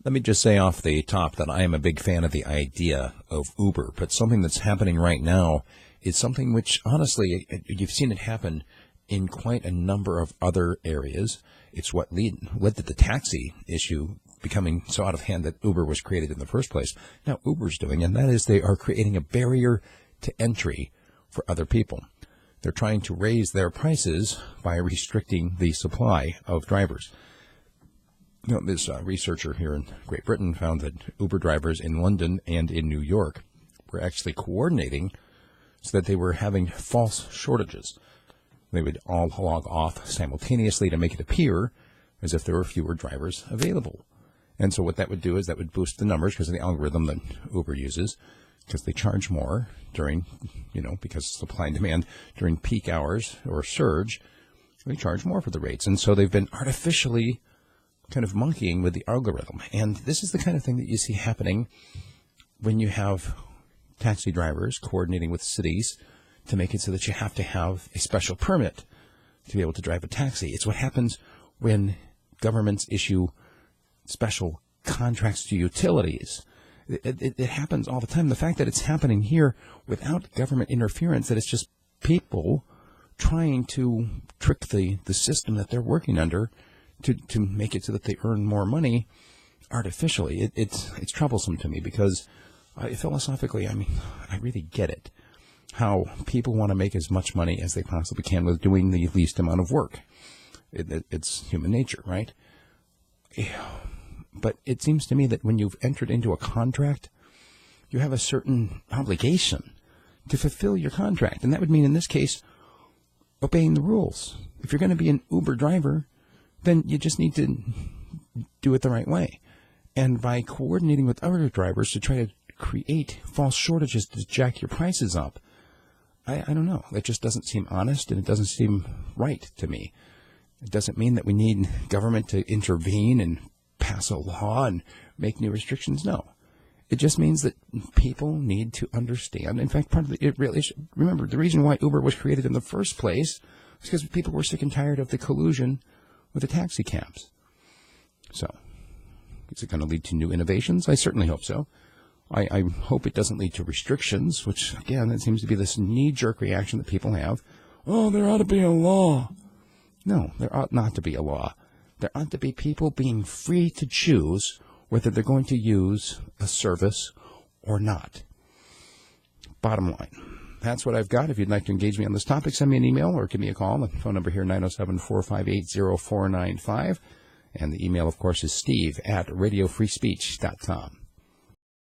Let me just say off the top that I am a big fan of the idea of Uber, but something that's happening right now is something which, honestly, you've seen it happen in quite a number of other areas. It's what led to the taxi issue becoming so out of hand that Uber was created in the first place. Now Uber's doing, and that is they are creating a barrier to entry for other people. They're trying to raise their prices by restricting the supply of drivers. You know, this researcher here in Great Britain found that Uber drivers in London and in New York were actually coordinating so that they were having false shortages. They would all log off simultaneously to make it appear as if there were fewer drivers available. And so what that would do is that would boost the numbers because of the algorithm that Uber uses, because they charge more during, because supply and demand during peak hours or surge, they charge more for the rates. And so they've been artificially kind of monkeying with the algorithm. And this is the kind of thing that you see happening when you have taxi drivers coordinating with cities to make it so that you have to have a special permit to be able to drive a taxi. It's what happens when governments issue special contracts to utilities. It happens all the time. The fact that it's happening here without government interference, that it's just people trying to trick the system that they're working under to make it so that they earn more money artificially. It's troublesome to me because philosophically, I really get it. How people want to make as much money as they possibly can with doing the least amount of work. It's human nature, right? But it seems to me that when you've entered into a contract, you have a certain obligation to fulfill your contract. And that would mean, in this case, obeying the rules. If you're going to be an Uber driver, then you just need to do it the right way. And by coordinating with other drivers to try to create false shortages to jack your prices up, I don't know. That just doesn't seem honest, and it doesn't seem right to me. It doesn't mean that we need government to intervene and pass a law and make new restrictions. No. It just means that people need to understand. In fact, remember, the reason why Uber was created in the first place was because people were sick and tired of the collusion with the taxi cabs. So, is it going to lead to new innovations? I certainly hope so. I hope it doesn't lead to restrictions, which, again, it seems to be this knee-jerk reaction that people have. Oh, there ought to be a law. No, there ought not to be a law. There ought to be people being free to choose whether they're going to use a service or not. Bottom line. That's what I've got. If you'd like to engage me on this topic, send me an email or give me a call. The phone number here, 907-458-0495. And the email, of course, is steve@radiofreespeech.com.